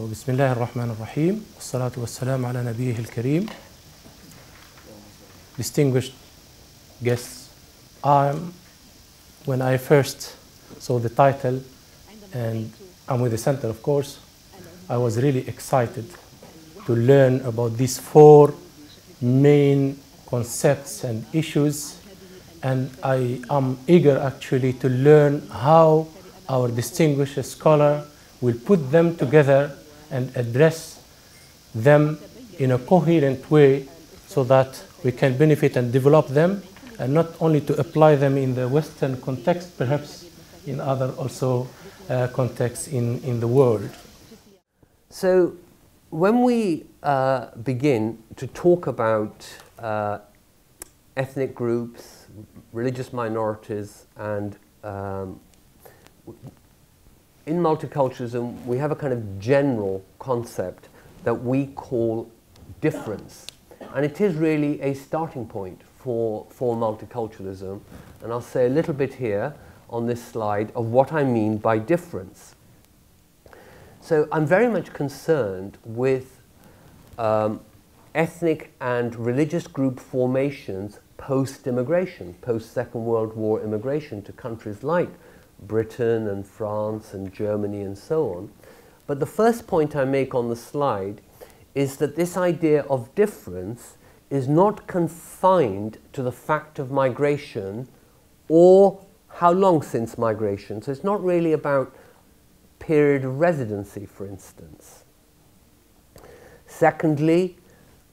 So, Bismillah ar-Rahman ar-Rahim, wassalatu wassalam ala nabiyyih al-Kareem. Distinguished guests, when I first saw the title, and I'm with the center, of course, I was really excited to learn about these four main concepts and issues, and I am eager actually to learn how our distinguished scholar will put them together and address them in a coherent way so that we can benefit and develop them, and not only to apply them in the Western context, perhaps in other also contexts in the world. So when we begin to talk about ethnic groups, religious minorities, and in multiculturalism, we have a kind of general concept that we call difference. And it is really a starting point for multiculturalism. And I'll say a little bit here on this slide of what I mean by difference. So I'm very much concerned with ethnic and religious group formations post-immigration, post-Second World War immigration to countries like Britain and France and Germany and so on. But the first point I make on the slide is that this idea of difference is not confined to the fact of migration or how long since migration. So it's not really about period of residency, for instance. Secondly,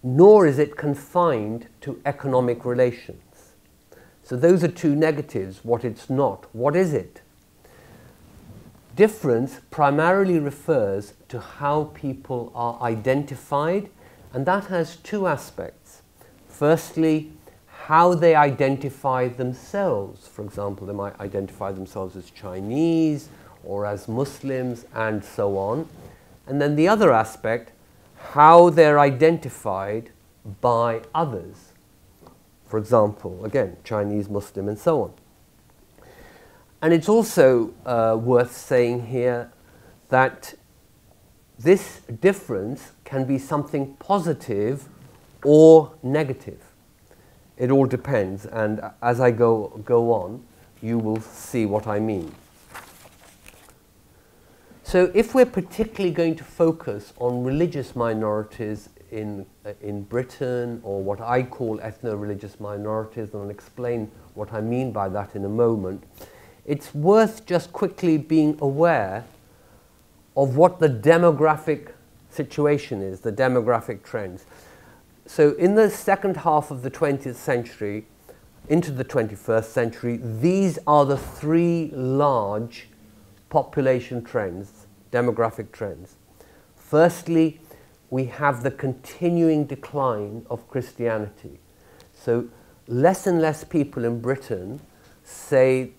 nor is it confined to economic relations. So those are two negatives, what it's not. What is it? Difference primarily refers to how people are identified, and that has two aspects. Firstly, how they identify themselves. For example, they might identify themselves as Chinese or as Muslims and so on. And then the other aspect, how they're identified by others. For example, again, Chinese, Muslim, and so on. And it's also worth saying here that this difference can be something positive or negative. It all depends, and as I go on, you will see what I mean. So if we're particularly going to focus on religious minorities in Britain, or what I call ethno-religious minorities, and I'll explain what I mean by that in a moment, it's worth just quickly being aware of what the demographic situation is, the demographic trends. So in the second half of the 20th century, into the 21st century, these are the three large population trends, demographic trends. Firstly, we have the continuing decline of Christianity. So less and less people in Britain say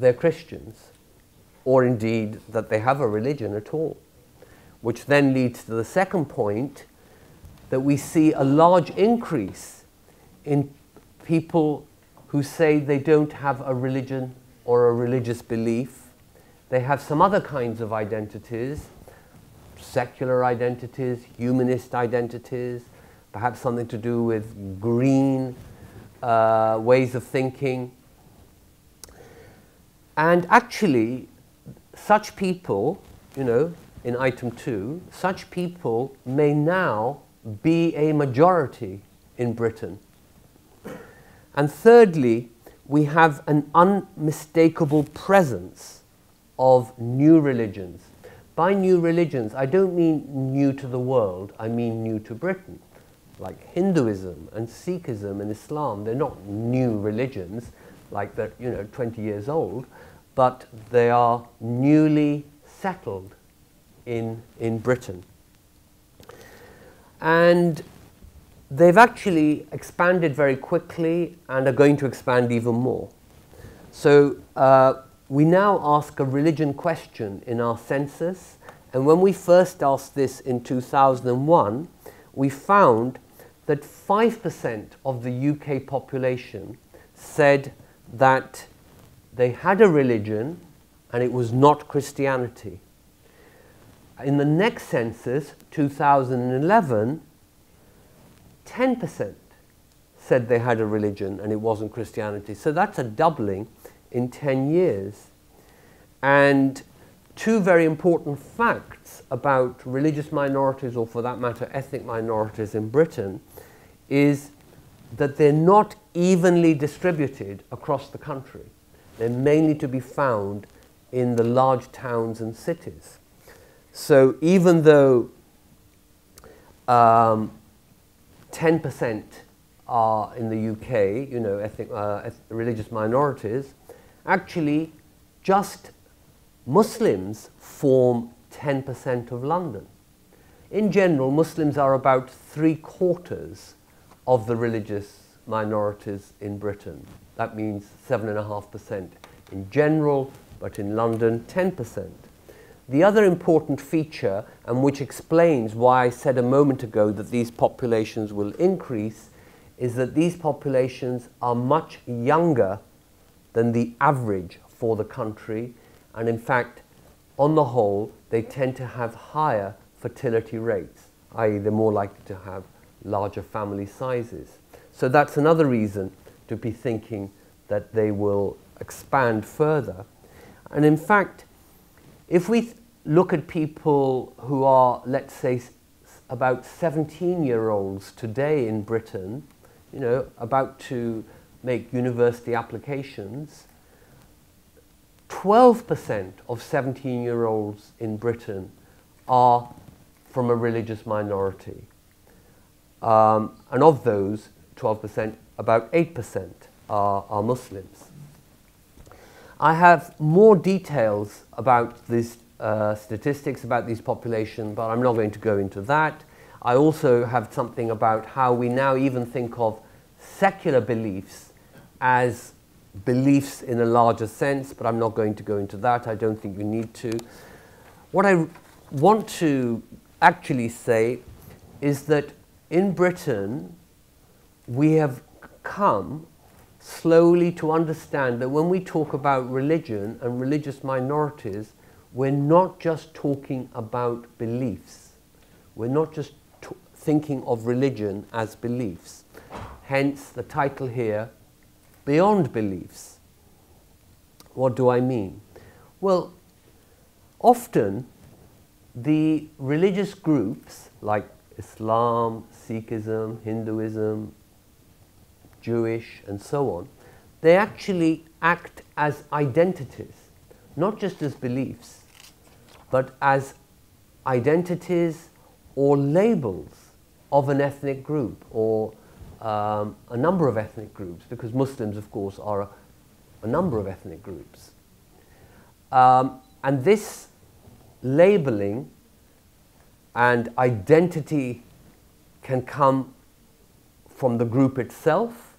they're Christians, or indeed that they have a religion at all, which then leads to the second point, that we see a large increase in people who say they don't have a religion or a religious belief. They have some other kinds of identities, secular identities, humanist identities, perhaps something to do with green ways of thinking. And actually, such people, you know, in item 2, such people may now be a majority in Britain. And thirdly, we have an unmistakable presence of new religions. By new religions, I don't mean new to the world, I mean new to Britain. Like Hinduism and Sikhism and Islam, they're not new religions, like they're 20 years old, but they are newly settled in Britain. And they've actually expanded very quickly and are going to expand even more. So we now ask a religion question in our census, and when we first asked this in 2001, we found that 5% of the UK population said that they had a religion and it was not Christianity. In the next census, 2011, 10% said they had a religion and it wasn't Christianity. So that's a doubling in 10 years. And two very important facts about religious minorities, or for that matter ethnic minorities in Britain, is that they're not evenly distributed across the country. They're mainly to be found in the large towns and cities. So even though 10% are in the UK, you know, religious minorities, actually just Muslims form 10% of London. In general, Muslims are about 3/4 of the religious minorities in Britain. That means 7.5% in general, but in London, 10%. The other important feature, and which explains why I said a moment ago that these populations will increase, is that these populations are much younger than the average for the country, and in fact, on the whole, they tend to have higher fertility rates, i.e. they're more likely to have larger family sizes. So that's another reason to be thinking that they will expand further. And in fact, if we look at people who are, let's say, about 17-year-olds today in Britain, you know, about to make university applications, 12% of 17-year-olds in Britain are from a religious minority. And of those 12%, about 8% are Muslims. I have more details about these statistics, about these populations, but I'm not going to go into that. I also have something about how we now even think of secular beliefs as beliefs in a larger sense, but I'm not going to go into that. I don't think we need to. What I want to actually say is that in Britain, we have come slowly to understand that when we talk about religion and religious minorities, we're not just talking about beliefs. We're not just thinking of religion as beliefs. Hence the title here, Beyond Beliefs. What do I mean? Well, often the religious groups like Islam, Sikhism, Hinduism, Jewish, and so on, they actually act as identities, not just as beliefs, but as identities or labels of an ethnic group or a number of ethnic groups, because Muslims, of course, are a number of ethnic groups. And this labeling and identity can come from the group itself,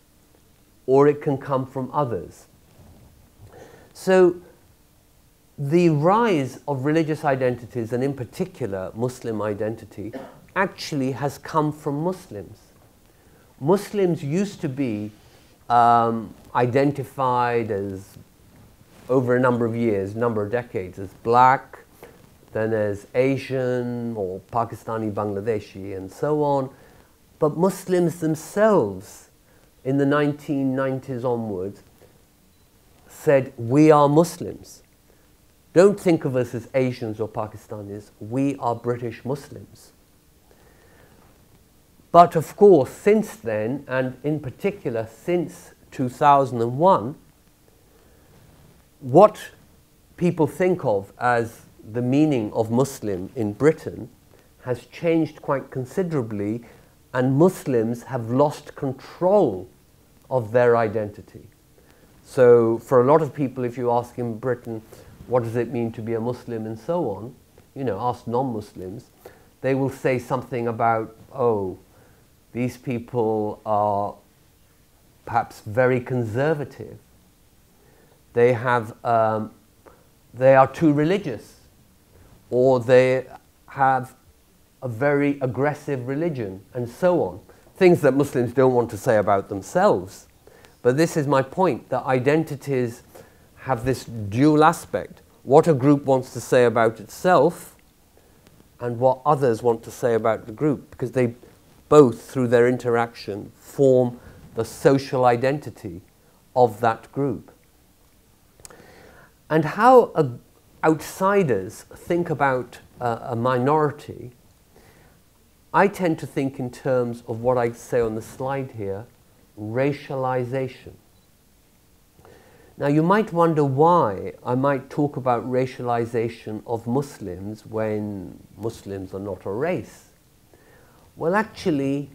or it can come from others. So the rise of religious identities, and in particular Muslim identity, actually has come from Muslims. Muslims used to be identified as, over a number of years, number of decades, as black, then as Asian or Pakistani, Bangladeshi, and so on. But Muslims themselves, in the 1990s onwards, said, we are Muslims. Don't think of us as Asians or Pakistanis. We are British Muslims. But of course, since then, and in particular since 2001, what people think of as the meaning of Muslim in Britain has changed quite considerably, and Muslims have lost control of their identity. So for a lot of people, if you ask in Britain, what does it mean to be a Muslim and so on, you know, ask non-Muslims, they will say something about, oh, these people are perhaps very conservative. They have, they are too religious, or they have a very aggressive religion, and so on. Things that Muslims don't want to say about themselves. But this is my point, that identities have this dual aspect. What a group wants to say about itself, and what others want to say about the group, because they both, through their interaction, form the social identity of that group. And how outsiders think about a minority, I tend to think in terms of what I say on the slide here, racialization. Now you might wonder why I might talk about racialization of Muslims when Muslims are not a race. Well, actually,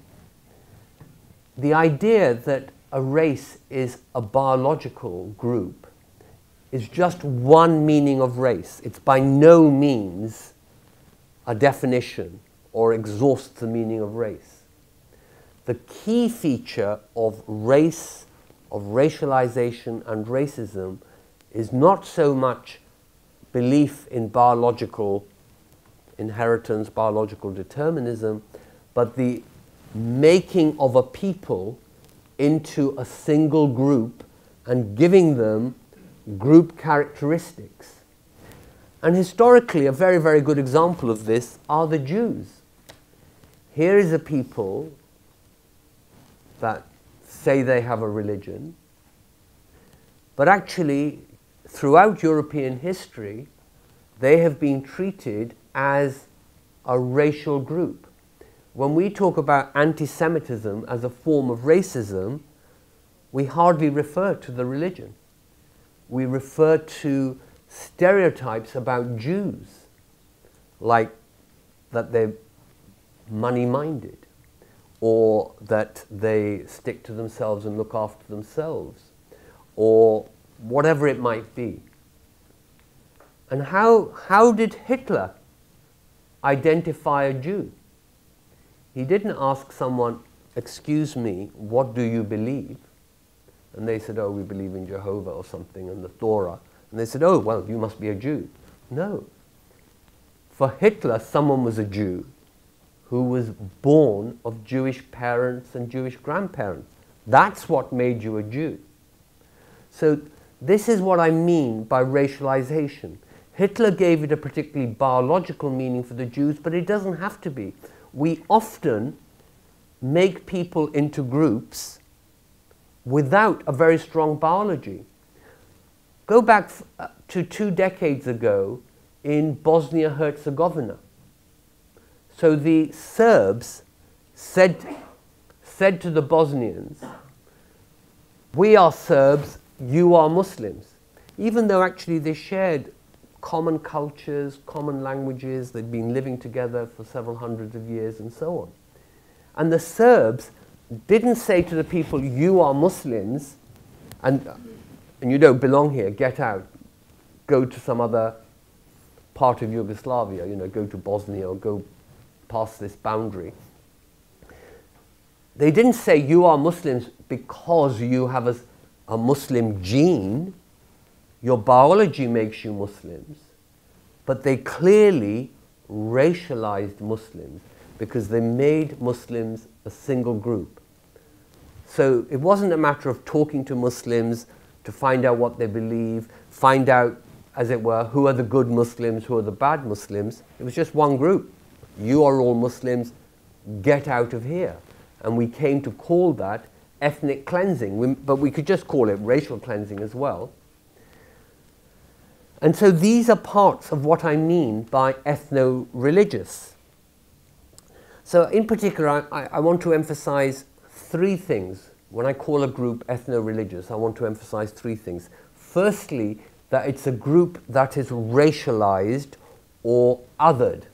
the idea that a race is a biological group is just one meaning of race. It's by no means a definition or exhausts the meaning of race. The key feature of race, of racialization and racism is not so much belief in biological inheritance, biological determinism, but the making of a people into a single group and giving them group characteristics. And historically, a very, very good example of this are the Jews. Here is a people that say they have a religion, but actually, throughout European history, they have been treated as a racial group. When we talk about anti-Semitism as a form of racism, we hardly refer to the religion. We refer to stereotypes about Jews, like that they're money-minded, or that they stick to themselves and look after themselves, or whatever it might be. And how did Hitler identify a Jew? He didn't ask someone, excuse me, what do you believe? And they said, oh, we believe in Jehovah or something, and the Torah. And they said, oh, well, you must be a Jew. No. For Hitler, someone was a Jew who was born of Jewish parents and Jewish grandparents. That's what made you a Jew. So this is what I mean by racialization. Hitler gave it a particularly biological meaning for the Jews, but it doesn't have to be. We often make people into groups without a very strong biology. Go back to 2 decades ago in Bosnia-Herzegovina. So the Serbs said to the Bosnians, we are Serbs, you are Muslims. Even though actually they shared common cultures, common languages, they'd been living together for several hundreds of years and so on. And the Serbs didn't say to the people, you are Muslims, and you don't belong here, get out, go to some other part of Yugoslavia, you know, go to Bosnia or go past this boundary. They didn't say you are Muslims because you have a Muslim gene, your biology makes you Muslims, but they clearly racialized Muslims because they made Muslims a single group. So it wasn't a matter of talking to Muslims to find out what they believe, find out, as it were, who are the good Muslims, who are the bad Muslims. It was just one group. You are all Muslims, get out of here. And we came to call that ethnic cleansing, but we could just call it racial cleansing as well. And so these are parts of what I mean by ethno-religious. So in particular, I want to emphasize 3 things. When I call a group ethno-religious, I want to emphasize 3 things. Firstly, that it's a group that is racialized or othered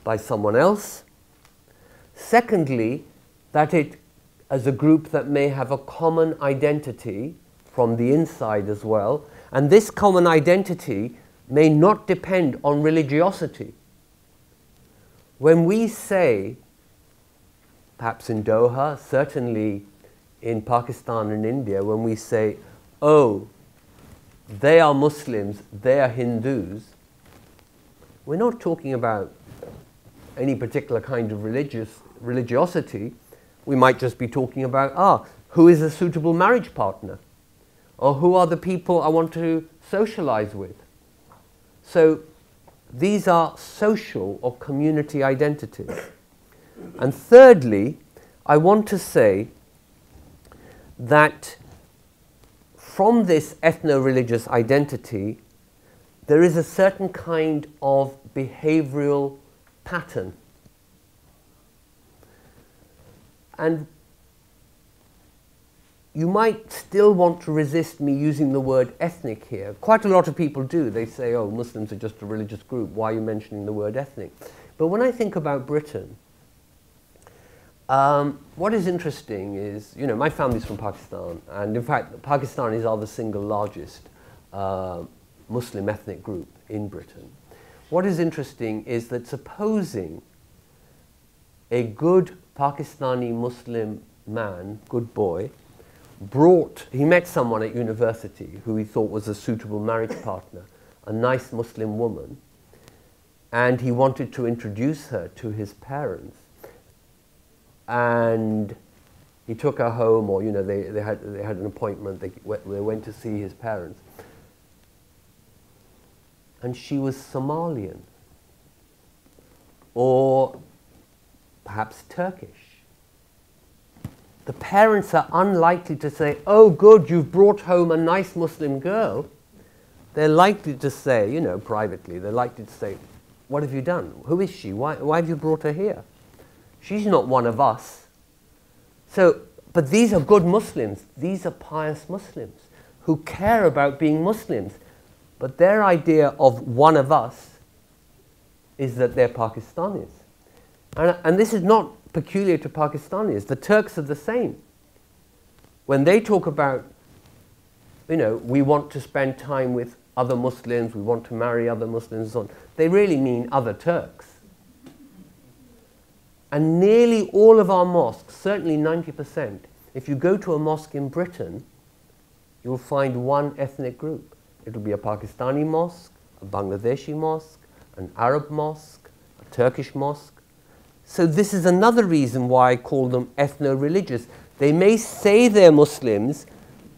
by someone else. Secondly, that it as a group that may have a common identity from the inside as well, and this common identity may not depend on religiosity. When we say, perhaps in Doha, certainly in Pakistan and India, when we say, oh, they are Muslims, they are Hindus, we're not talking about any particular kind of religiosity. We might just be talking about, who is a suitable marriage partner? Or who are the people I want to socialize with? So these are social or community identities. And thirdly, I want to say that from this ethno-religious identity, there is a certain kind of behavioral pattern. And you might still want to resist me using the word ethnic here. Quite a lot of people do. They say, oh, Muslims are just a religious group. Why are you mentioning the word ethnic? But when I think about Britain, what is interesting is, you know, my family's from Pakistan, and in fact, Pakistanis are the single largest Muslim ethnic group in Britain. What is interesting is that supposing a good Pakistani Muslim man, good boy, he met someone at university who he thought was a suitable marriage partner, a nice Muslim woman, and he wanted to introduce her to his parents. And he took her home, or, you know, they had an appointment, they went to see his parents. And she was Somalian, or perhaps Turkish. The parents are unlikely to say, oh good, you've brought home a nice Muslim girl. They're likely to say, you know, privately, they're likely to say, what have you done? Who is she? Why have you brought her here? She's not one of us. So, but these are good Muslims. These are pious Muslims who care about being Muslims. But their idea of one of us is that they're Pakistanis. And this is not peculiar to Pakistanis. The Turks are the same. When they talk about, you know, we want to spend time with other Muslims, we want to marry other Muslims and so on, they really mean other Turks. And nearly all of our mosques, certainly 90%, if you go to a mosque in Britain, you'll find one ethnic group. It'll be a Pakistani mosque, a Bangladeshi mosque, an Arab mosque, a Turkish mosque. So this is another reason why I call them ethno-religious. They may say they're Muslims,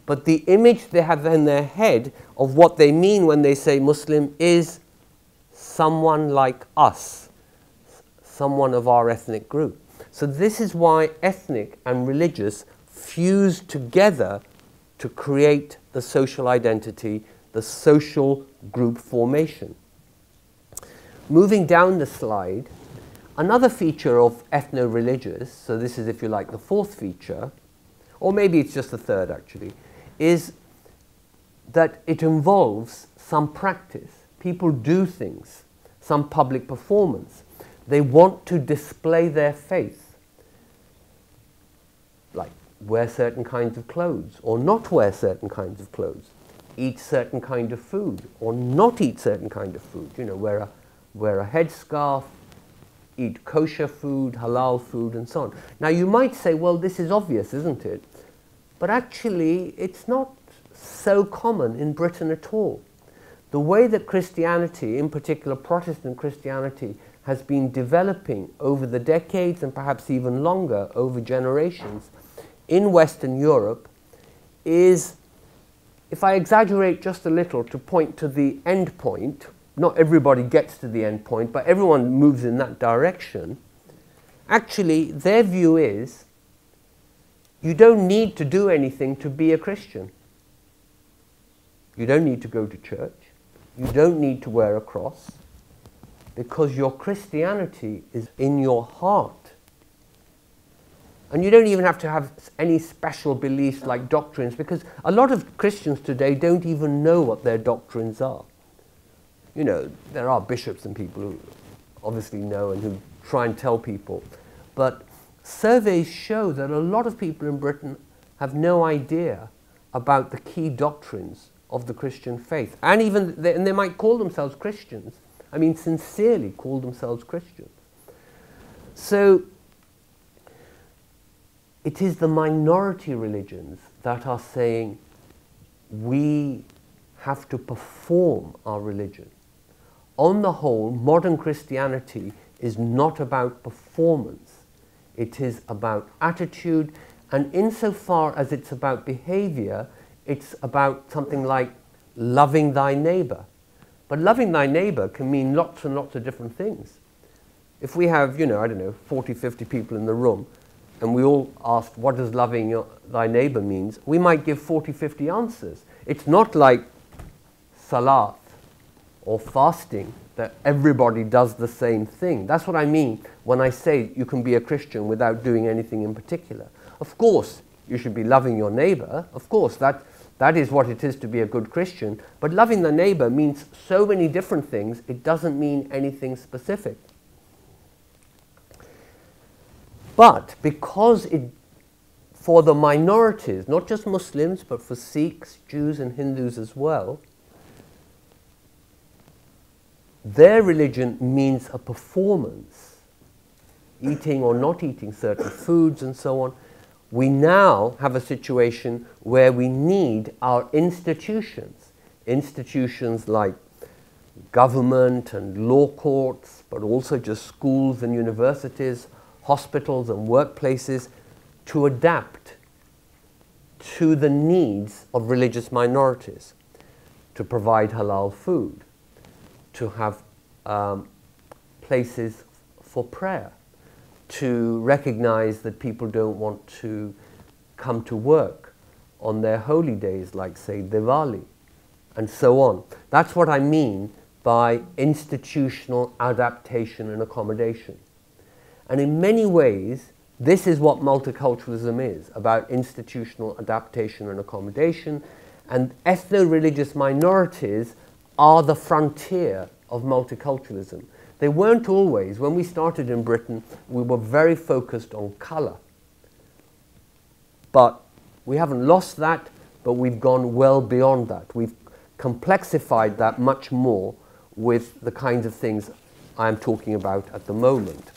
but the image they have in their head of what they mean when they say Muslim is someone like us, someone of our ethnic group. So this is why ethnic and religious fuse together to create the social identity, the social group formation. Moving down the slide, another feature of ethno-religious, so this is, if you like, the fourth feature, or maybe it's just the third actually, is that it involves some practice. People do things, some public performance. They want to display their faith, like wear certain kinds of clothes or not wear certain kinds of clothes, eat certain kind of food or not eat certain kind of food, you know, wear a headscarf, eat kosher food, halal food and so on. Now you might say, well, this is obvious, isn't it? But actually it's not so common in Britain at all. The way that Christianity, in particular Protestant Christianity, has been developing over the decades and perhaps even longer, over generations, in Western Europe is, if I exaggerate just a little to point to the end point, not everybody gets to the end point, but everyone moves in that direction, actually their view is you don't need to do anything to be a Christian. You don't need to go to church. You don't need to wear a cross, because your Christianity is in your heart. And you don't even have to have any special beliefs like doctrines, because a lot of Christians today don't even know what their doctrines are. You know, there are bishops and people who obviously know and who try and tell people. But surveys show that a lot of people in Britain have no idea about the key doctrines of the Christian faith. And even they might call themselves Christians. I mean, sincerely call themselves Christians. So it is the minority religions that are saying we have to perform our religion. On the whole, modern Christianity is not about performance. It is about attitude, and insofar as it's about behavior, it's about something like loving thy neighbor. But loving thy neighbor can mean lots and lots of different things. If we have, I don't know, 40, 50 people in the room, and we all asked, what does loving thy neighbor means? We might give 40, 50 answers. It's not like salat or fasting that everybody does the same thing. That's what I mean when I say you can be a Christian without doing anything in particular. Of course, you should be loving your neighbor. Of course, that is what it is to be a good Christian. But loving the neighbor means so many different things, it doesn't mean anything specific. But because for the minorities, not just Muslims, but for Sikhs, Jews and Hindus as well, their religion means a performance, eating or not eating certain foods and so on. We now have a situation where we need our institutions like government and law courts, but also just schools and universities, hospitals and workplaces, to adapt to the needs of religious minorities, to provide halal food, to have places for prayer, to recognize that people don't want to come to work on their holy days, like, say, Diwali, and so on. That's what I mean by institutional adaptation and accommodation. And in many ways, this is what multiculturalism is, about institutional adaptation and accommodation, and ethno-religious minorities are the frontier of multiculturalism. They weren't always. When we started in Britain, we were very focused on colour. But we haven't lost that, but we've gone well beyond that. We've complexified that much more with the kinds of things I'm talking about at the moment.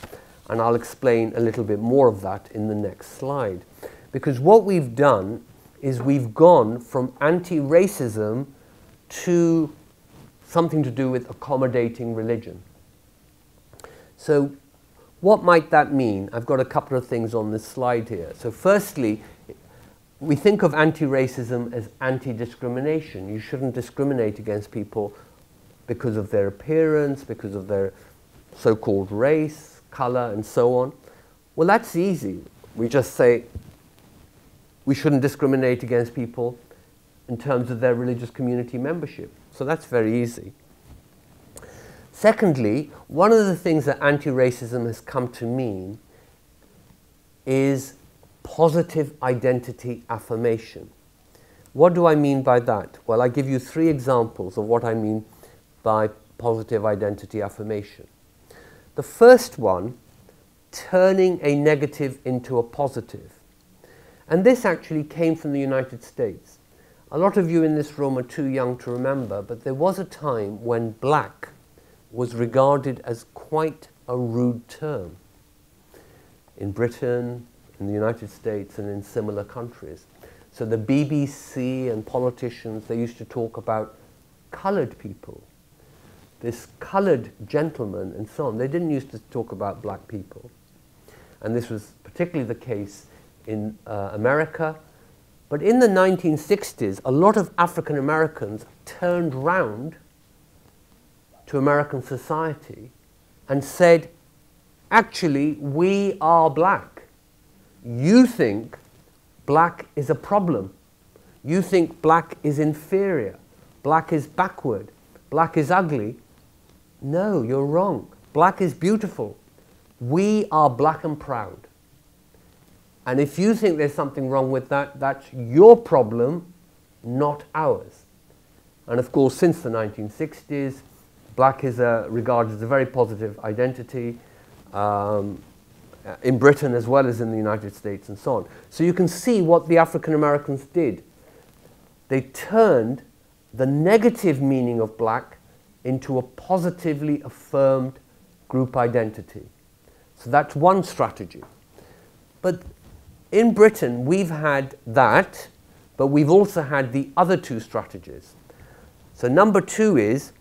And I'll explain a little bit more of that in the next slide. Because what we've done is we've gone from anti-racism to something to do with accommodating religion. So what might that mean? I've got a couple of things on this slide here. So firstly, we think of anti-racism as anti-discrimination. You shouldn't discriminate against people because of their appearance, because of their so-called race, colour, and so on. Well, that's easy. We just say we shouldn't discriminate against people in terms of their religious community membership. So that's very easy. Secondly, one of the things that anti-racism has come to mean is positive identity affirmation. What do I mean by that? Well, I give you 3 examples of what I mean by positive identity affirmation. The first one, turning a negative into a positive. And this actually came from the United States. A lot of you in this room are too young to remember, but there was a time when black was regarded as quite a rude term in Britain, in the United States, and in similar countries. So the BBC and politicians, they used to talk about coloured people, this coloured gentleman, and so on. They didn't used to talk about black people. And this was particularly the case in America. But in the 1960s, a lot of African Americans turned round to American society and said, actually, we are black. You think black is a problem. You think black is inferior. Black is backward. Black is ugly. No, you're wrong. Black is beautiful. We are black and proud. And if you think there's something wrong with that, that's your problem, not ours. And of course, since the 1960s, black is regarded as a very positive identity in Britain as well as in the United States and so on. So you can see what the African Americans did. They turned the negative meaning of black into a positively affirmed group identity. So that's one strategy. But in Britain, we've had that, but we've also had the other 2 strategies. So number 2 is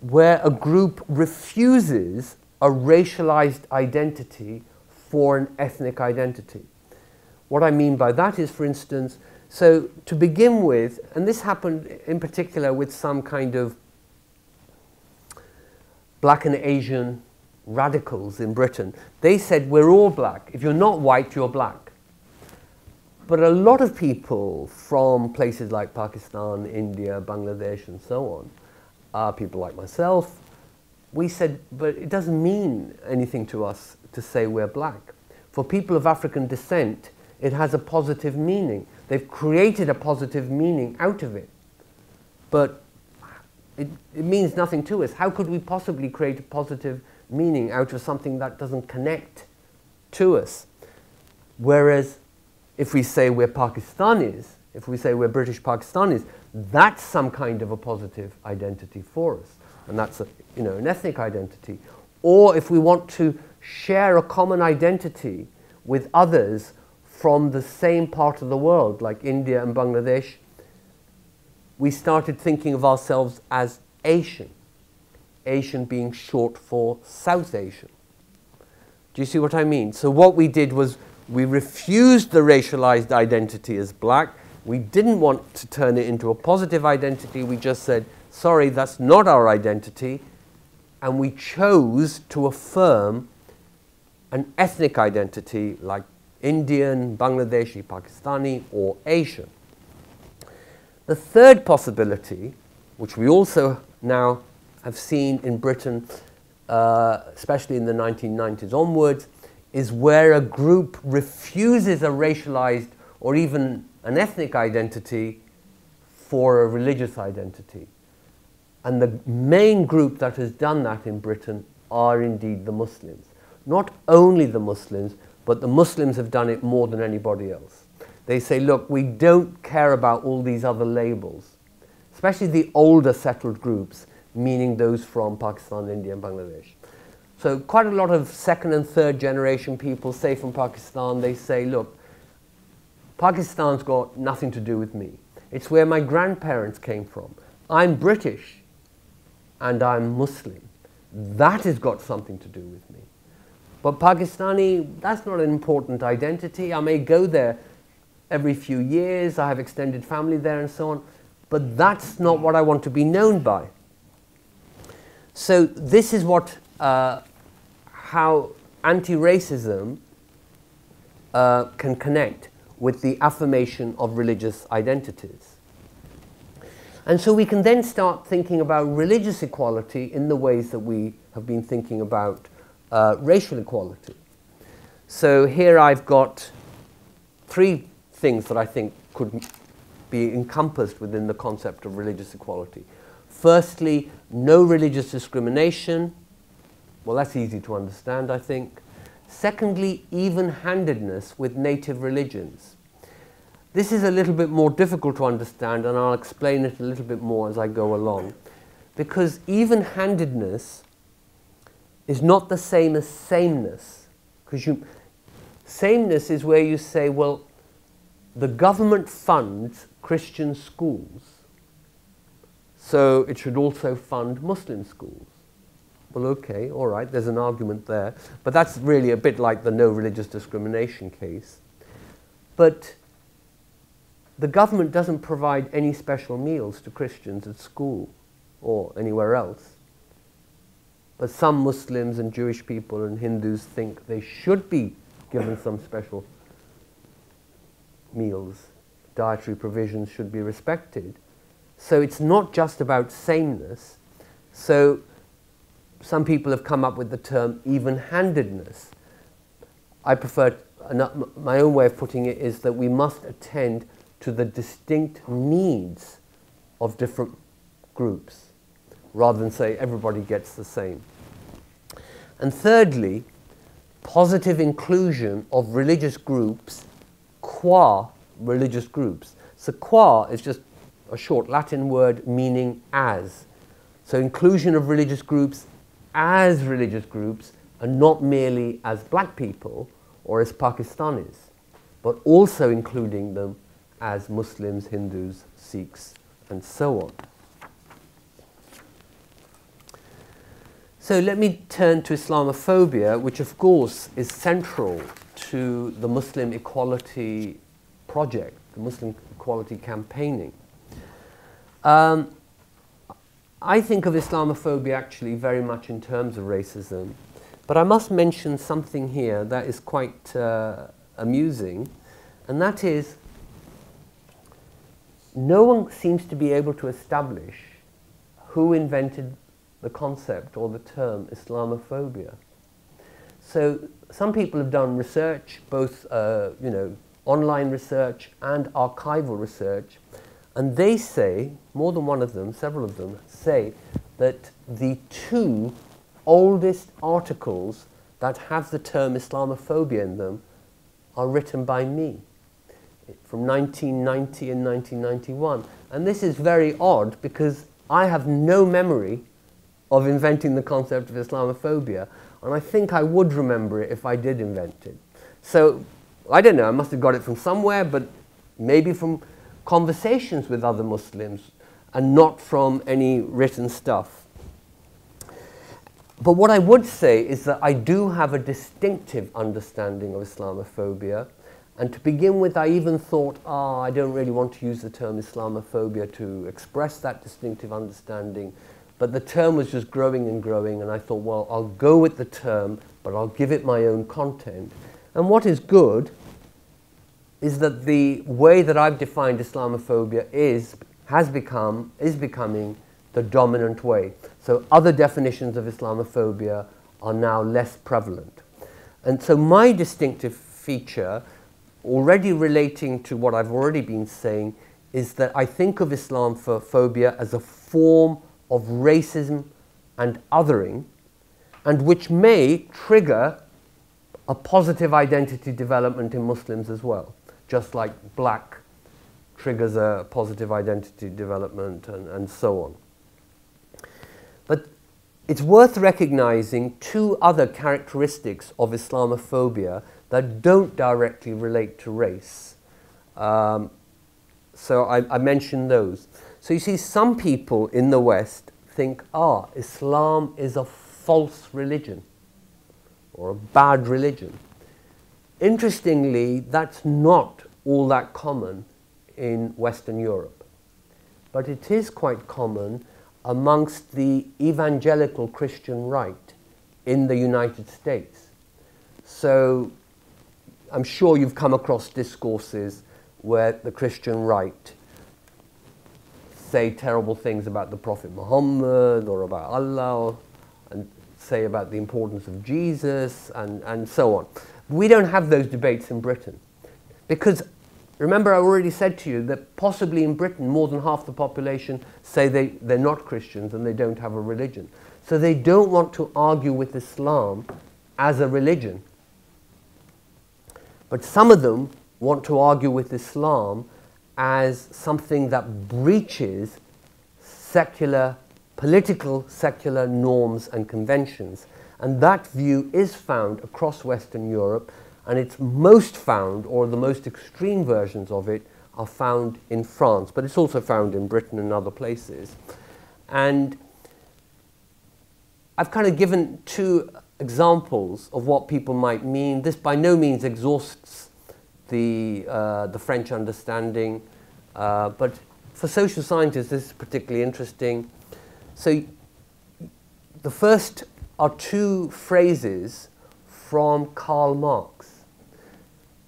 where a group refuses a racialized identity for an ethnic identity. What I mean by that is, for instance, so to begin with, and this happened in particular with some kind of black and Asian radicals in Britain. They said, we're all black. If you're not white, you're black. But a lot of people from places like Pakistan, India, Bangladesh, and so on, people like myself, we said, but it doesn't mean anything to us to say we're black. For people of African descent, it has a positive meaning. They've created a positive meaning out of it. But it means nothing to us. How could we possibly create a positive meaning out of something that doesn't connect to us? Whereas if we say we're Pakistanis, if we say we're British Pakistanis, that's some kind of a positive identity for us. And that's an ethnic identity. Or if we want to share a common identity with others from the same part of the world, like India and Bangladesh, we started thinking of ourselves as Asian. Asian being short for South Asian. Do you see what I mean? So what we did was we refused the racialized identity as black. We didn't want to turn it into a positive identity. We just said, sorry, that's not our identity. And we chose to affirm an ethnic identity like Indian, Bangladeshi, Pakistani, or Asian. The third possibility, which we also now have seen in Britain, especially in the 1990s onwards, is where a group refuses a racialized or even an ethnic identity for a religious identity. And the main group that has done that in Britain are indeed the Muslims. Not only the Muslims, but the Muslims have done it more than anybody else. They say, look, we don't care about all these other labels, especially the older settled groups, meaning those from Pakistan, India, and Bangladesh. So quite a lot of second and third generation people, say from Pakistan, they say, look, Pakistan's got nothing to do with me. It's where my grandparents came from. I'm British and I'm Muslim. That has got something to do with me. But Pakistani, that's not an important identity. I may go there every few years. I have extended family there and so on. But that's not what I want to be known by. So this is what how anti-racism can connect with the affirmation of religious identities. And so we can then start thinking about religious equality in the ways that we have been thinking about racial equality. So here I've got three things that I think could be encompassed within the concept of religious equality. Firstly, no religious discrimination. Well, that's easy to understand, I think. Secondly, even-handedness with native religions. This is a little bit more difficult to understand, and I'll explain it a little bit more as I go along. Because even-handedness is not the same as sameness. Because sameness is where you say, well, the government funds Christian schools, so it should also fund Muslim schools. Well, okay, all right, there's an argument there. But that's really a bit like the no religious discrimination case. But the government doesn't provide any special meals to Christians at school or anywhere else. But some Muslims and Jewish people and Hindus think they should be given some special meals. Dietary provisions should be respected. So it's not just about sameness. So some people have come up with the term even-handedness. I prefer, my own way of putting it is that we must attend to the distinct needs of different groups, rather than say everybody gets the same. And thirdly, positive inclusion of religious groups qua religious groups. So qua is just a short Latin word meaning as. So inclusion of religious groups as religious groups, and not merely as black people or as Pakistanis, but also including them as Muslims, Hindus, Sikhs, and so on. So let me turn to Islamophobia, which of course is central to the Muslim equality project, the Muslim equality campaigning. I think of Islamophobia actually very much in terms of racism, but I must mention something here that is quite amusing, and that is no one seems to be able to establish who invented the concept or the term Islamophobia. So some people have done research, both online research and archival research, and they say, more than one of them, several of them, say that the two oldest articles that have the term Islamophobia in them are written by me from 1990 and 1991. And this is very odd because I have no memory of inventing the concept of Islamophobia, and I think I would remember it if I did invent it. So, I don't know, I must have got it from somewhere, but maybe from conversations with other Muslims and not from any written stuff. But what I would say is that I do have a distinctive understanding of Islamophobia, and to begin with I even thought, I don't really want to use the term Islamophobia to express that distinctive understanding, but the term was just growing and growing, and I thought, well, I'll go with the term, but I'll give it my own content. And what is good is that the way that I've defined Islamophobia is becoming the dominant way. So other definitions of Islamophobia are now less prevalent. And so my distinctive feature, already relating to what I've already been saying, is that I think of Islamophobia as a form of racism and othering, and which may trigger a positive identity development in Muslims as well. Just like black triggers a positive identity development and so on. But it's worth recognizing two other characteristics of Islamophobia that don't directly relate to race. So I mentioned those. So you see, some people in the West think, Islam is a false religion or a bad religion. Interestingly, that's not all that common in Western Europe, but it is quite common amongst the evangelical Christian right in the United States. So I'm sure you've come across discourses where the Christian right say terrible things about the Prophet Muhammad or about Allah, and say about the importance of Jesus and so on. We don't have those debates in Britain because, remember, I already said to you that possibly in Britain more than half the population say they're not Christians and they don't have a religion. So they don't want to argue with Islam as a religion. But some of them want to argue with Islam as something that breaches political secular norms and conventions. And that view is found across Western Europe, and it's most found, or the most extreme versions of it, are found in France, but it's also found in Britain and other places. And I've kind of given two examples of what people might mean. This by no means exhausts the French understanding, but for social scientists this is particularly interesting. So the first are two phrases from Karl Marx.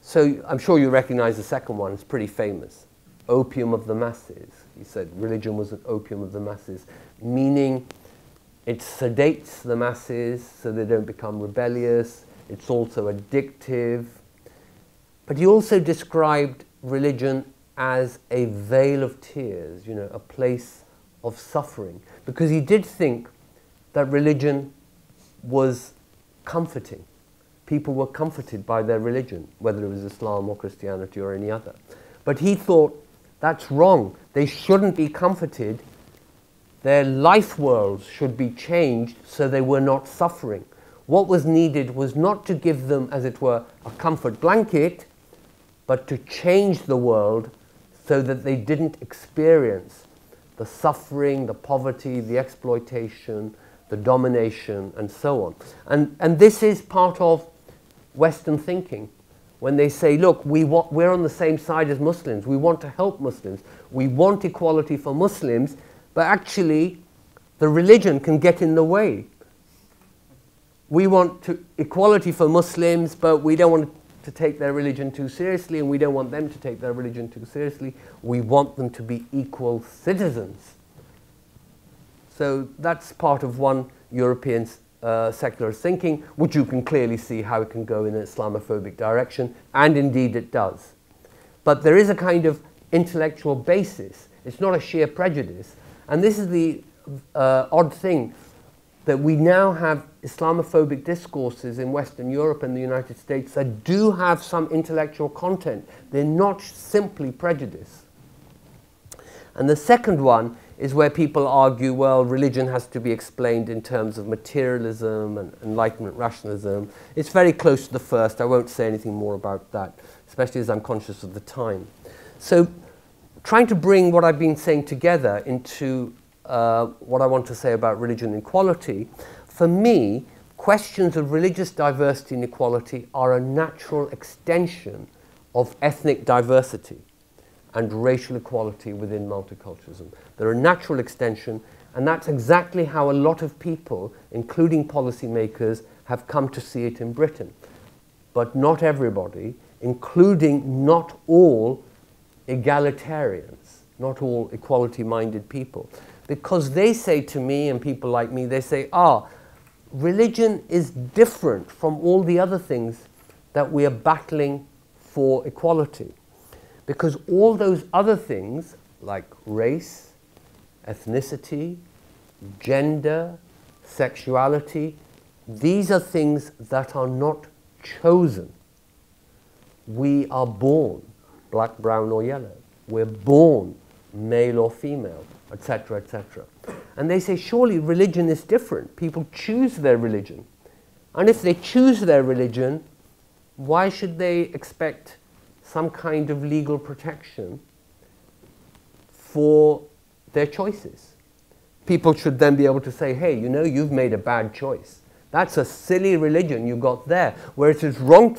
So I'm sure you recognize the second one, it's pretty famous. Opium of the masses. He said religion was an opium of the masses, meaning it sedates the masses so they don't become rebellious. It's also addictive. But he also described religion as a vale of tears, a place of suffering, because he did think that religion was comforting. People were comforted by their religion, whether it was Islam or Christianity or any other. But he thought that's wrong. They shouldn't be comforted. Their life worlds should be changed so they were not suffering. What was needed was not to give them, as it were, a comfort blanket, but to change the world so that they didn't experience the suffering, the poverty, the exploitation, the domination, and so on. And this is part of Western thinking. When they say, look, we're on the same side as Muslims, we want to help Muslims, we want equality for Muslims, but actually the religion can get in the way. We want equality for Muslims, but we don't want to take their religion too seriously, and we don't want them to take their religion too seriously. We want them to be equal citizens. So that's part of one European secularist thinking, which you can clearly see how it can go in an Islamophobic direction, and indeed it does. But there is a kind of intellectual basis. It's not a sheer prejudice. And this is the odd thing, that we now have Islamophobic discourses in Western Europe and the United States that do have some intellectual content. They're not simply prejudice. And the second one is where people argue, well, religion has to be explained in terms of materialism and Enlightenment rationalism. It's very close to the first. I won't say anything more about that, especially as I'm conscious of the time. So trying to bring what I've been saying together into what I want to say about religion and equality, for me, questions of religious diversity and equality are a natural extension of ethnic diversity and racial equality within multiculturalism. They're a natural extension, and that's exactly how a lot of people, including policymakers, have come to see it in Britain. But not everybody, including not all egalitarians, not all equality-minded people. Because they say to me, and people like me, they say, religion is different from all the other things that we are battling for equality. Because all those other things, like race, ethnicity, gender, sexuality, these are things that are not chosen. We are born black, brown, or yellow. We're born male or female, etc., etc. And they say, surely religion is different. People choose their religion. And if they choose their religion, why should they expect some kind of legal protection for their choices? People should then be able to say, hey, you know, you've made a bad choice. That's a silly religion you got there. Whereas it's wrong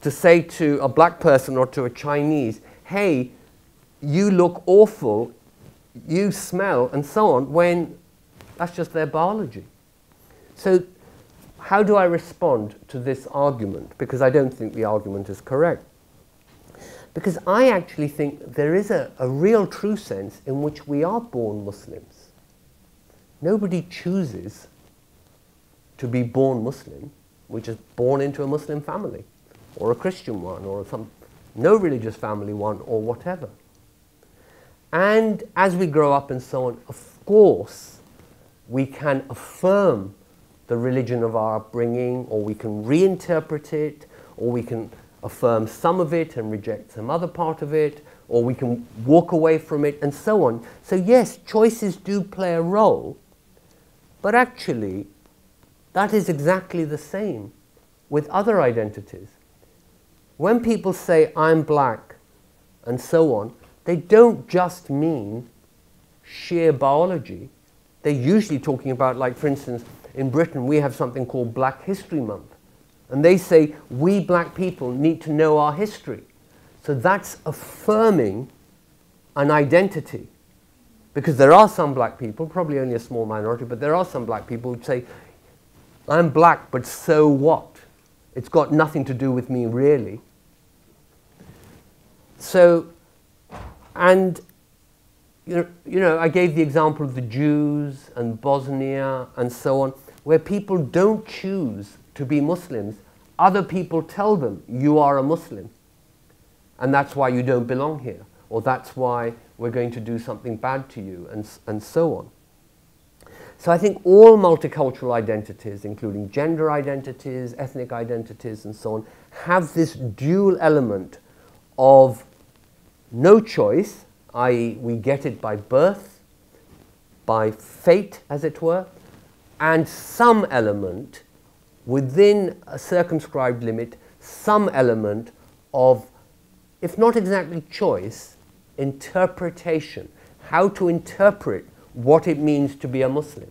to say to a black person or to a Chinese, hey, you look awful, you smell, and so on, when that's just their biology. So how do I respond to this argument? Because I don't think the argument is correct. Because I actually think there is a real true sense in which we are born Muslims. Nobody chooses to be born Muslim. We're just born into a Muslim family, or a Christian one, or some no religious family one, or whatever. And as we grow up and so on, of course, we can affirm the religion of our upbringing, or we can reinterpret it, or we can affirm some of it and reject some other part of it, or we can walk away from it, and so on. So yes, choices do play a role, but actually, that is exactly the same with other identities. When people say, I'm black, and so on, they don't just mean sheer biology. They're usually talking about, like, for instance, in Britain, we have something called Black History Month. And they say, we black people need to know our history. So that's affirming an identity. Because there are some black people, probably only a small minority, but there are some black people who say, I'm black, but so what? It's got nothing to do with me, really. So, and you know, I gave the example of the Jews and Bosnia and so on, where people don't choose to be Muslims. Other people tell them, you are a Muslim, and that's why you don't belong here, or that's why we're going to do something bad to you, and so on. So I think all multicultural identities, including gender identities, ethnic identities, and so on, have this dual element of no choice, i.e. we get it by birth, by fate, as it were, and some element, within a circumscribed limit, some element of, if not exactly choice, interpretation, how to interpret what it means to be a Muslim.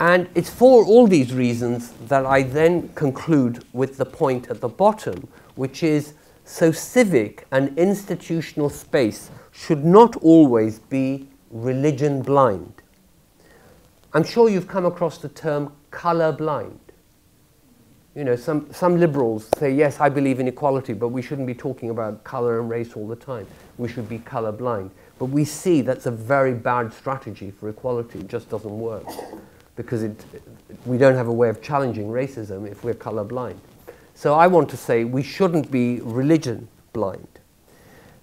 And it's for all these reasons that I then conclude with the point at the bottom, which is, so civic and institutional space should not always be religion blind. I'm sure you've come across the term colour blind. You know, some liberals say, yes, I believe in equality, but we shouldn't be talking about colour and race all the time. We should be colour blind. But we see that's a very bad strategy for equality. It just doesn't work because we don't have a way of challenging racism if we're colour blind. So I want to say we shouldn't be religion blind.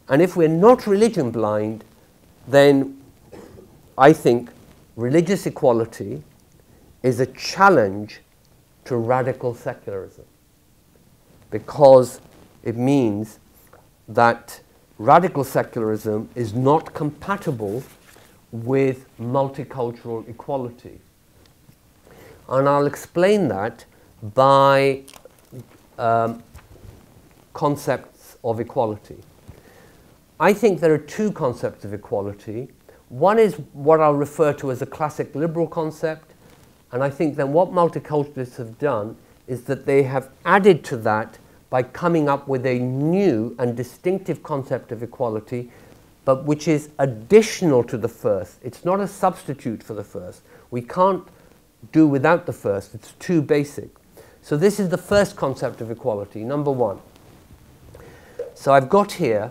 And if we're not religion blind, then I think religious equality is a challenge to radical secularism, because it means that radical secularism is not compatible with multicultural equality. And I'll explain that by concepts of equality. I think there are two concepts of equality. One is what I'll refer to as a classic liberal concept, and I think then what multiculturalists have done is that they have added to that by coming up with a new and distinctive concept of equality, but which is additional to the first. It's not a substitute for the first. We can't do without the first. It's too basic. So this is the first concept of equality, number one. So I've got here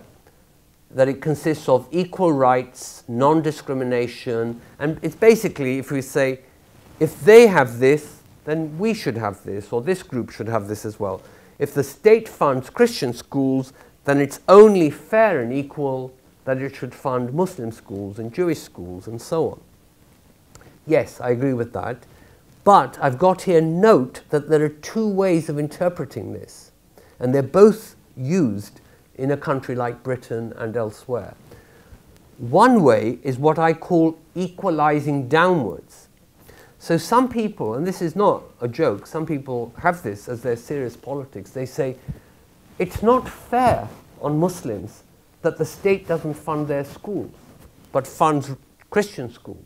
that it consists of equal rights, non-discrimination, and it's basically, if we say, if they have this, then we should have this, or this group should have this as well. If the state funds Christian schools, then it's only fair and equal that it should fund Muslim schools and Jewish schools and so on. Yes, I agree with that. But I've got here note that there are two ways of interpreting this, and they're both used in a country like Britain and elsewhere. One way is what I call equalizing downwards. So some people, and this is not a joke, some people have this as their serious politics. They say, it's not fair on Muslims that the state doesn't fund their schools, but funds Christian schools.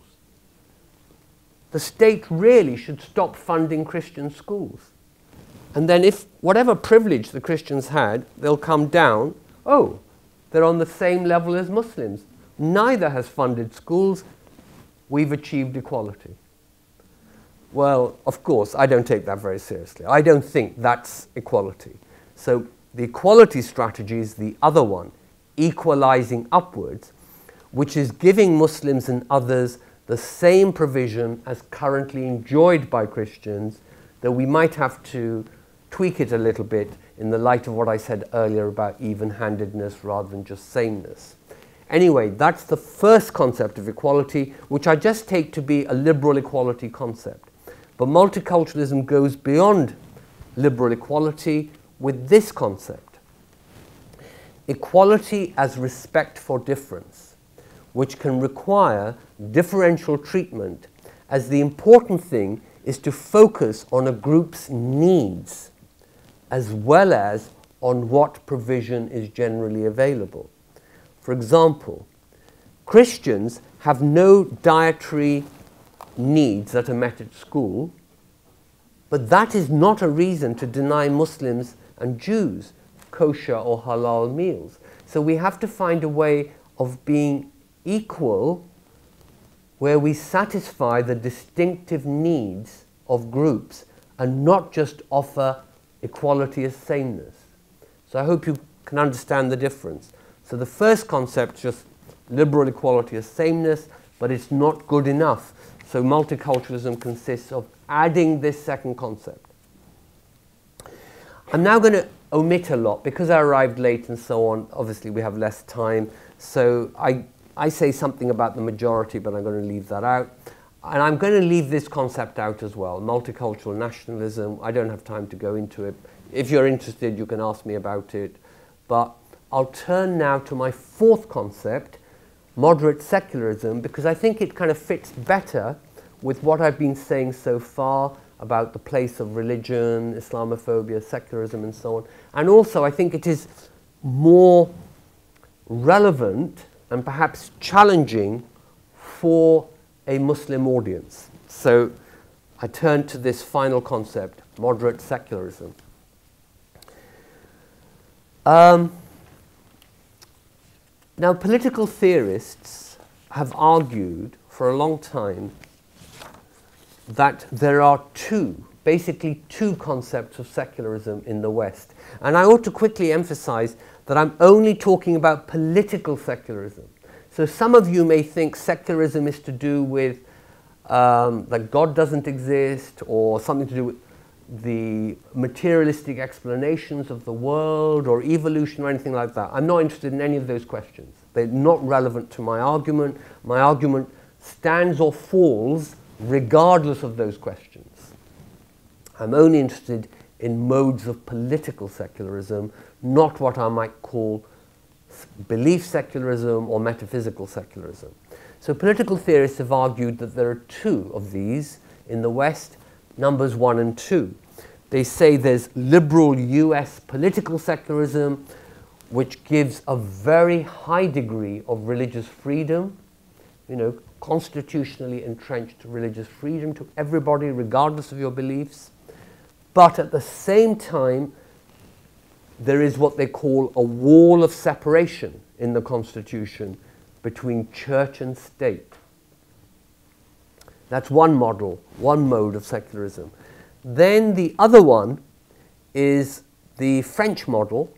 The state really should stop funding Christian schools. And then if whatever privilege the Christians had, they'll come down, oh, they're on the same level as Muslims. Neither has funded schools, we've achieved equality. Well, of course, I don't take that very seriously. I don't think that's equality. So the equality strategy is the other one, equalizing upwards, which is giving Muslims and others the same provision as currently enjoyed by Christians, though we might have to tweak it a little bit in the light of what I said earlier about even-handedness rather than just sameness. Anyway, that's the first concept of equality, which I just take to be a liberal equality concept. But multiculturalism goes beyond liberal equality with this concept. Equality as respect for difference, which can require differential treatment, as the important thing is to focus on a group's needs as well as on what provision is generally available. For example, Christians have no dietary needs that are met at school, but that is not a reason to deny Muslims and Jews kosher or halal meals. So we have to find a way of being equal where we satisfy the distinctive needs of groups and not just offer equality as sameness. So I hope you can understand the difference. So the first concept is just liberal equality as sameness, but it's not good enough. So multiculturalism consists of adding this second concept. I'm now going to omit a lot because I arrived late and so on. Obviously we have less time, so I say something about the majority, but I'm going to leave that out. And I'm going to leave this concept out as well, multicultural nationalism. I don't have time to go into it. If you're interested, you can ask me about it. But I'll turn now to my fourth concept, moderate secularism, because I think it kind of fits better with what I've been saying so far about the place of religion, Islamophobia, secularism, and so on. And also, I think it is more relevant and perhaps challenging for a Muslim audience. So I turn to this final concept, moderate secularism. Now, political theorists have argued for a long time that there are basically two concepts of secularism in the West. And I ought to quickly emphasize that I'm only talking about political secularism. So some of you may think secularism is to do with that God doesn't exist, or something to do with the materialistic explanations of the world or evolution or anything like that. I'm not interested in any of those questions. They're not relevant to my argument. My argument stands or falls regardless of those questions. I'm only interested in modes of political secularism, not what I might call belief secularism or metaphysical secularism. So political theorists have argued that there are two of these in the West, numbers 1 and 2. They say there's liberal US political secularism, which gives a very high degree of religious freedom, constitutionally entrenched religious freedom to everybody, regardless of your beliefs. But at the same time, there is what they call a wall of separation in the Constitution between church and state. That's one model, one mode of secularism. Then the other one is the French model,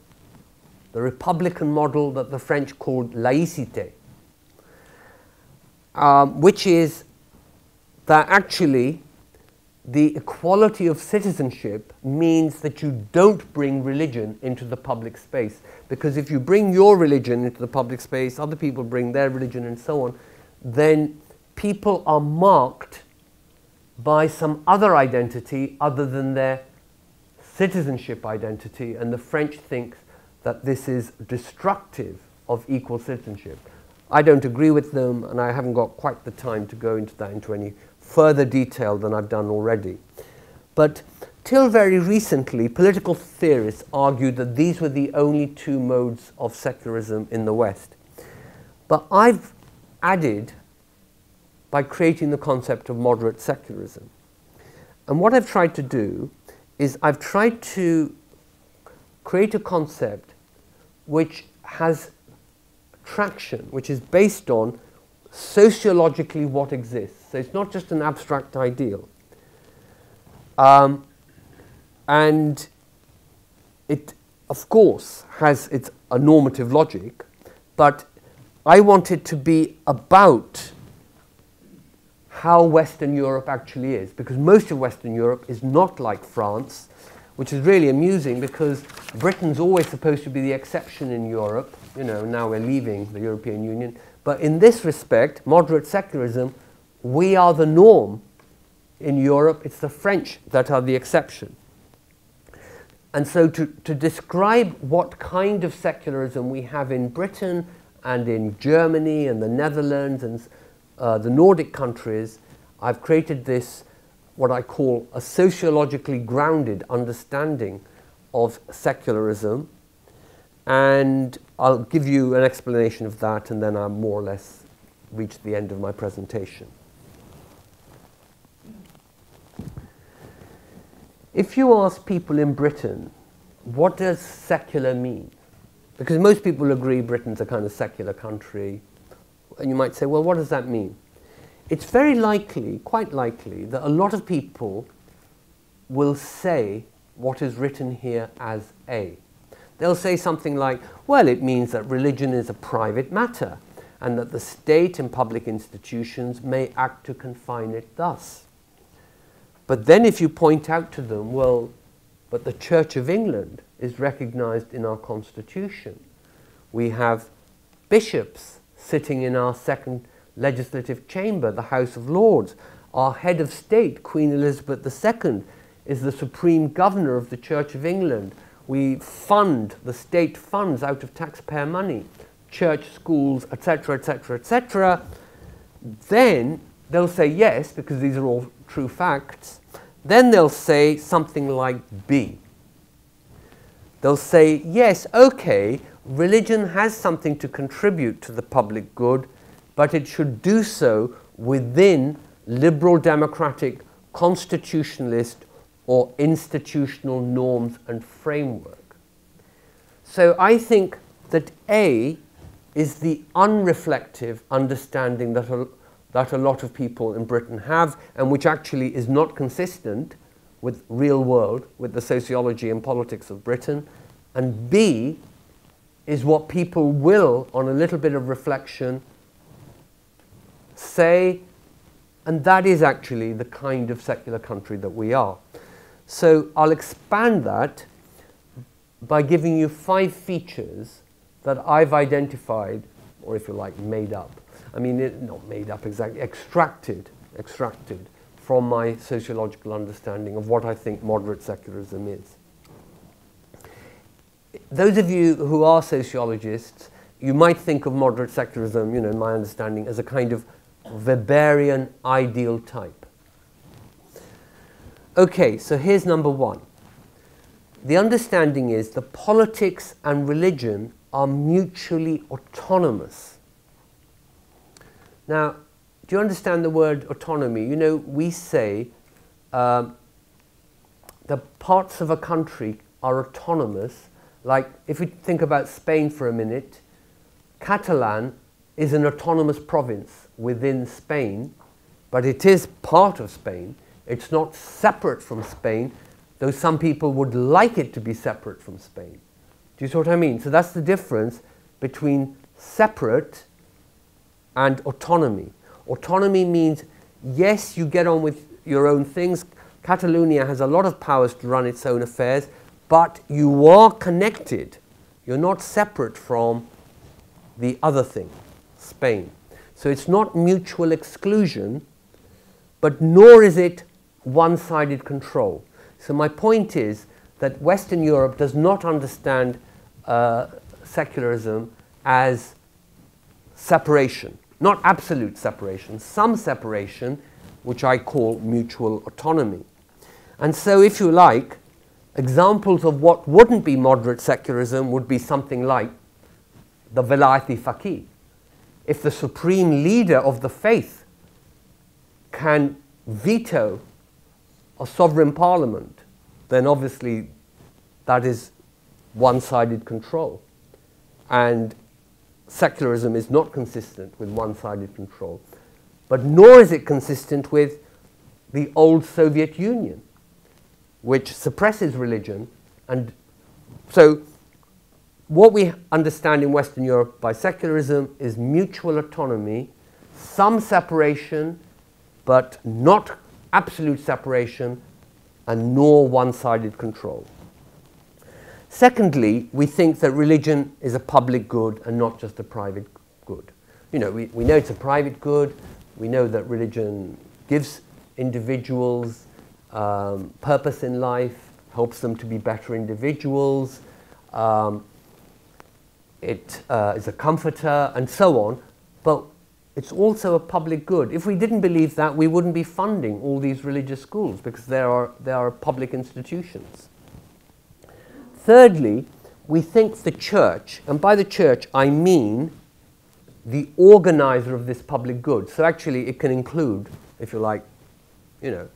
the Republican model that the French called laïcité, which is that actually the equality of citizenship means that you don't bring religion into the public space. Because if you bring your religion into the public space, other people bring their religion and so on, then people are marked by some other identity other than their citizenship identity. And the French think that this is destructive of equal citizenship. I don't agree with them, and I haven't got quite the time to go into that into any further detail than I've done already. But till very recently, political theorists argued that these were the only two modes of secularism in the West. But I've added by creating the concept of moderate secularism. And what I've tried to do is I've tried to create a concept which has traction, which is based on sociologically what exists. So it's not just an abstract ideal. And it, of course, has a normative logic, but I want it to be about how Western Europe actually is, because most of Western Europe is not like France, which is really amusing because Britain's always supposed to be the exception in Europe. Now we're leaving the European Union. But in this respect, moderate secularism, we are the norm in Europe. It's the French that are the exception. And so to describe what kind of secularism we have in Britain and in Germany and the Netherlands and the Nordic countries, I've created this, what I call a sociologically grounded understanding of secularism. And I'll give you an explanation of that, and then I'll more or less reach the end of my presentation. If you ask people in Britain, what does secular mean? Because most people agree Britain's a kind of secular country. And you might say, well, what does that mean? It's very likely, quite likely, that a lot of people will say what is written here as A. They'll say something like, well, it means that religion is a private matter and that the state and public institutions may act to confine it thus. But then if you point out to them, well, but the Church of England is recognized in our constitution. We have bishops sitting in our second legislative chamber, the House of Lords. Our head of state, Queen Elizabeth II, is the supreme governor of the Church of England. We fund, the state funds out of taxpayer money, church, schools, etc., etc., etc. Then they'll say yes, because these are all true facts. Then they'll say something like B. They'll say, yes, okay, religion has something to contribute to the public good, but it should do so within liberal democratic, constitutionalist, or institutional norms and framework. So I think that A is the unreflective understanding that a lot of people in Britain have, and which actually is not consistent with real world, with the sociology and politics of Britain. And B is what people will, on a little bit of reflection, say, and that is actually the kind of secular country that we are. So I'll expand that by giving you 5 features that I've identified, or if you like, made up. I mean, not made up exactly, extracted from my sociological understanding of what I think moderate secularism is. Those of you who are sociologists, you might think of moderate secularism, you know, in my understanding, as a kind of Weberian ideal type. Okay, so here's number 1. The understanding is that politics and religion are mutually autonomous. Now, do you understand the word autonomy? You know, we say the parts of a country are autonomous. Like, if we think about Spain for a minute, Catalan is an autonomous province within Spain, but it is part of Spain. It's not separate from Spain, though some people would like it to be separate from Spain. Do you see what I mean? So that's the difference between separate and autonomy. Autonomy means, yes, you get on with your own things. Catalonia has a lot of powers to run its own affairs, but you are connected. You're not separate from the other thing, Spain. So it's not mutual exclusion, but nor is it one-sided control. So my point is that Western Europe does not understand secularism as separation, not absolute separation, some separation, which I call mutual autonomy. And so, if you like, examples of what wouldn't be moderate secularism would be something like the Velayat-e-Faqih. If the supreme leader of the faith can veto a sovereign parliament, then obviously that is one-sided control. And secularism is not consistent with one-sided control. But nor is it consistent with the old Soviet Union, which suppresses religion. And so what we understand in Western Europe by secularism is mutual autonomy, some separation, but not absolute separation, and nor one-sided control. Secondly, we think that religion is a public good and not just a private good. You know, we know it's a private good. We know that religion gives individuals purpose in life, helps them to be better individuals. It is a comforter, and so on. But it's also a public good. If we didn't believe that, we wouldn't be funding all these religious schools, because they are public institutions. Thirdly, we think the church, and by the church I mean the organizer of this public good. So actually it can include, if you like, you know,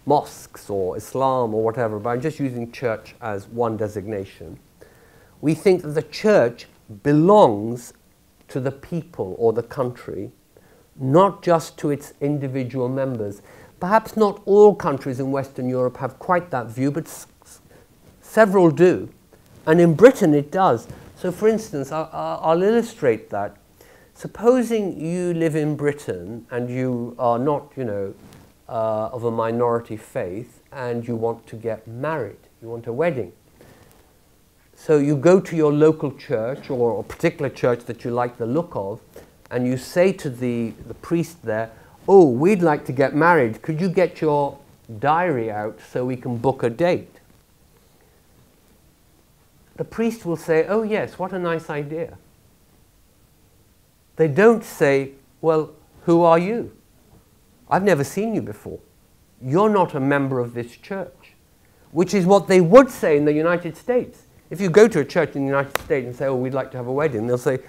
mosques or Islam or whatever, but I'm just using church as one designation. We think that the church belongs to the people or the country, not just to its individual members. Perhaps not all countries in Western Europe have quite that view, but several do. And in Britain it does. So for instance, I'll illustrate that. Supposing you live in Britain and you are not, you know, of a minority faith, and you want to get married, you want a wedding. So you go to your local church, or a particular church that you like the look of, and you say to the priest there, "Oh, we'd like to get married. Could you get your diary out so we can book a date?" The priest will say, "Oh yes, what a nice idea." They don't say, "Well, who are you? I've never seen you before. You're not a member of this church," which is what they would say in the United States. If you go to a church in the United States and say, "Oh, we'd like to have a wedding," they'll say,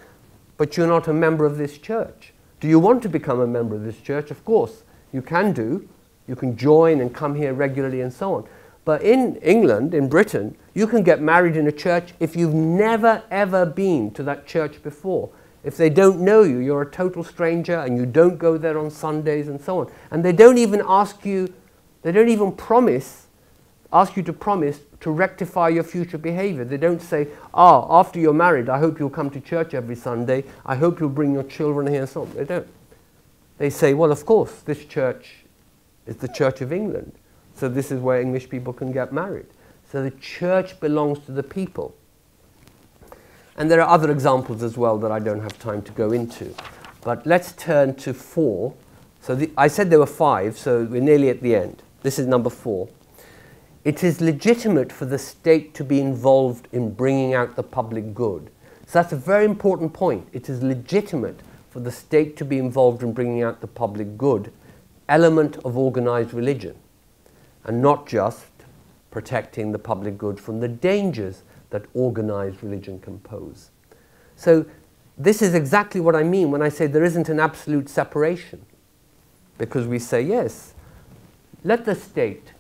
"But you're not a member of this church. Do you want to become a member of this church?" Of course, you can do. You can join and come here regularly and so on. But in England, in Britain, you can get married in a church if you've never ever been to that church before. If they don't know you, you're a total stranger and you don't go there on Sundays and so on. And they don't even ask you, they don't even ask you to promise to rectify your future behavior. They don't say, after you're married, I hope you'll come to church every Sunday. I hope you'll bring your children here and so on. They don't. They say, well, of course, this church is the Church of England. So this is where English people can get married. So the church belongs to the people. And there are other examples as well that I don't have time to go into. But let's turn to 4. So I said there were 5, so we're nearly at the end. This is number 4. It is legitimate for the state to be involved in bringing out the public good. So that's a very important point. It is legitimate for the state to be involved in bringing out the public good, element of organized religion, and not just protecting the public good from the dangers that organized religion can pose. So this is exactly what I mean when I say there isn't an absolute separation. Because we say, yes, let the state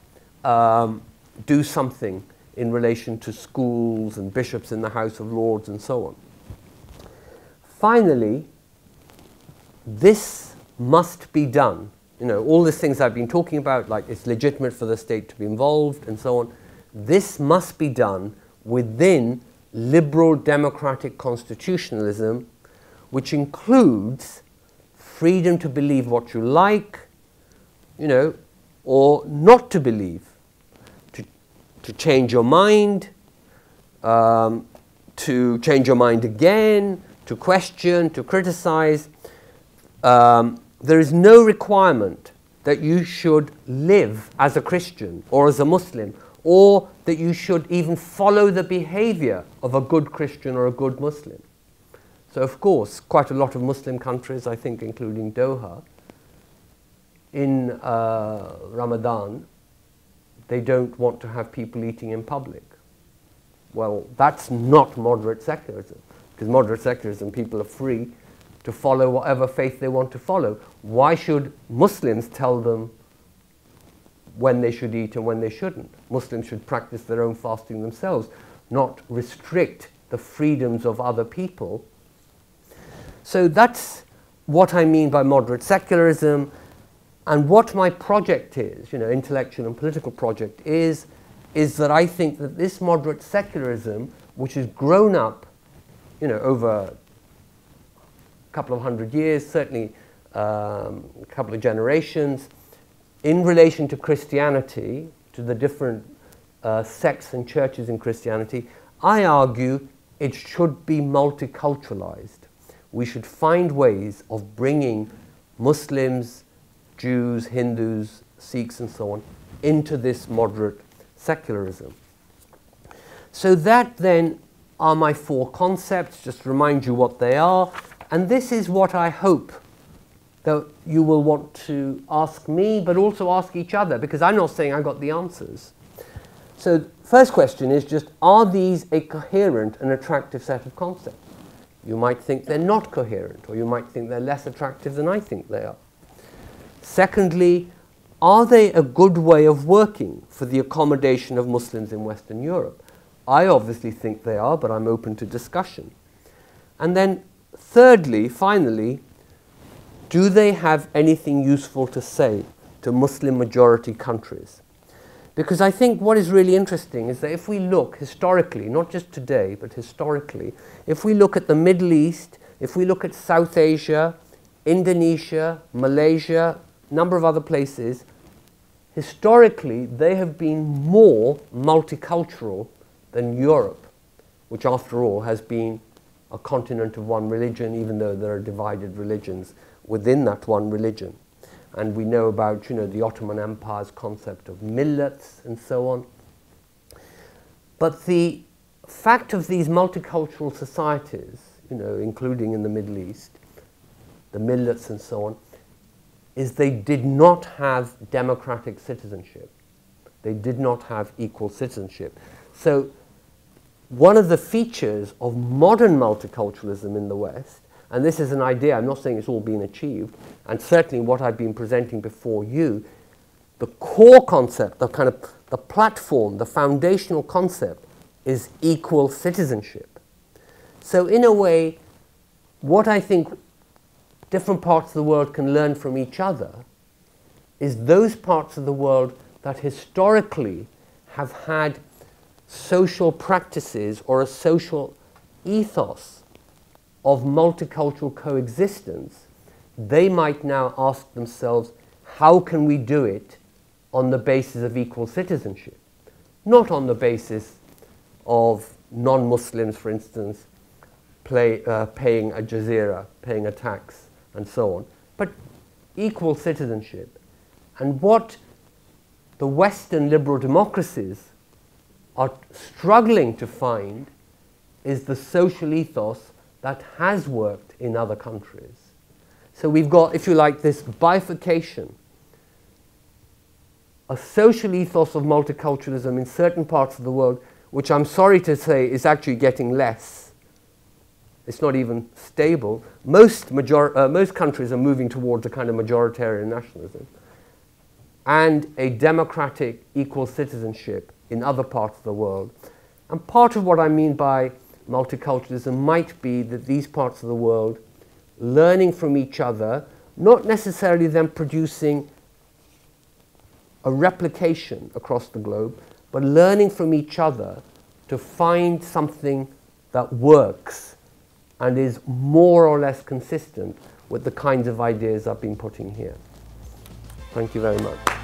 do something in relation to schools and bishops in the House of Lords and so on. Finally, this must be done. You know, all these things I've been talking about, like it's legitimate for the state to be involved and so on, this must be done within liberal democratic constitutionalism, which includes freedom to believe what you like, you know, or not to believe, to change your mind, to change your mind again, to question, to criticize. There is no requirement that you should live as a Christian or as a Muslim, or that you should even follow the behavior of a good Christian or a good Muslim. So of course, quite a lot of Muslim countries, I think including Doha, in Ramadan, they don't want to have people eating in public. Well, that's not moderate secularism, because moderate secularism, people are free to follow whatever faith they want to follow. Why should Muslims tell them when they should eat and when they shouldn't? Muslims should practice their own fasting themselves, not restrict the freedoms of other people. So that's what I mean by moderate secularism. And what my project is, you know, intellectual and political project is that I think that this moderate secularism, which has grown up, you know, over a couple of hundred years, certainly a couple of generations, in relation to Christianity, to the different sects and churches in Christianity, I argue it should be multiculturalized. We should find ways of bringing Muslims, Jews, Hindus, Sikhs and so on into this moderate secularism. So that then are my 4 concepts, just to remind you what they are. And this is what I hope that you will want to ask me, but also ask each other, because I'm not saying I got the answers. So first question is just, are these a coherent and attractive set of concepts? You might think they're not coherent, or you might think they're less attractive than I think they are. Secondly, are they a good way of working for the accommodation of Muslims in Western Europe? I obviously think they are, but I'm open to discussion. And then thirdly, finally, do they have anything useful to say to Muslim majority countries? Because I think what is really interesting is that if we look historically, not just today, but historically, if we look at the Middle East, if we look at South Asia, Indonesia, Malaysia, number of other places, historically they have been more multicultural than Europe, which after all has been a continent of one religion, even though there are divided religions within that one religion. And we know about, you know, the Ottoman Empire's concept of millets and so on. But the fact of these multicultural societies, you know, including in the Middle East, the millets and so on, is they did not have democratic citizenship. They did not have equal citizenship. So one of the features of modern multiculturalism in the West, and this is an idea, I'm not saying it's all been achieved, and certainly what I've been presenting before you, the core concept, the kind of the platform, the foundational concept is equal citizenship. So in a way, what I think different parts of the world can learn from each other is those parts of the world that historically have had social practices or a social ethos of multicultural coexistence. They might now ask themselves, how can we do it on the basis of equal citizenship? Not on the basis of non-Muslims, for instance, paying a jazeera, paying a tax, and so on, but equal citizenship. And what the Western liberal democracies are struggling to find is the social ethos that has worked in other countries. So we've got, if you like, this bifurcation, a social ethos of multiculturalism in certain parts of the world, which I'm sorry to say is actually getting less. It's not even stable. Most countries are moving towards a kind of majoritarian nationalism, and a democratic equal citizenship in other parts of the world. And part of what I mean by multiculturalism might be that these parts of the world learning from each other, not necessarily them producing a replication across the globe, but learning from each other to find something that works and is more or less consistent with the kinds of ideas I've been putting here. Thank you very much.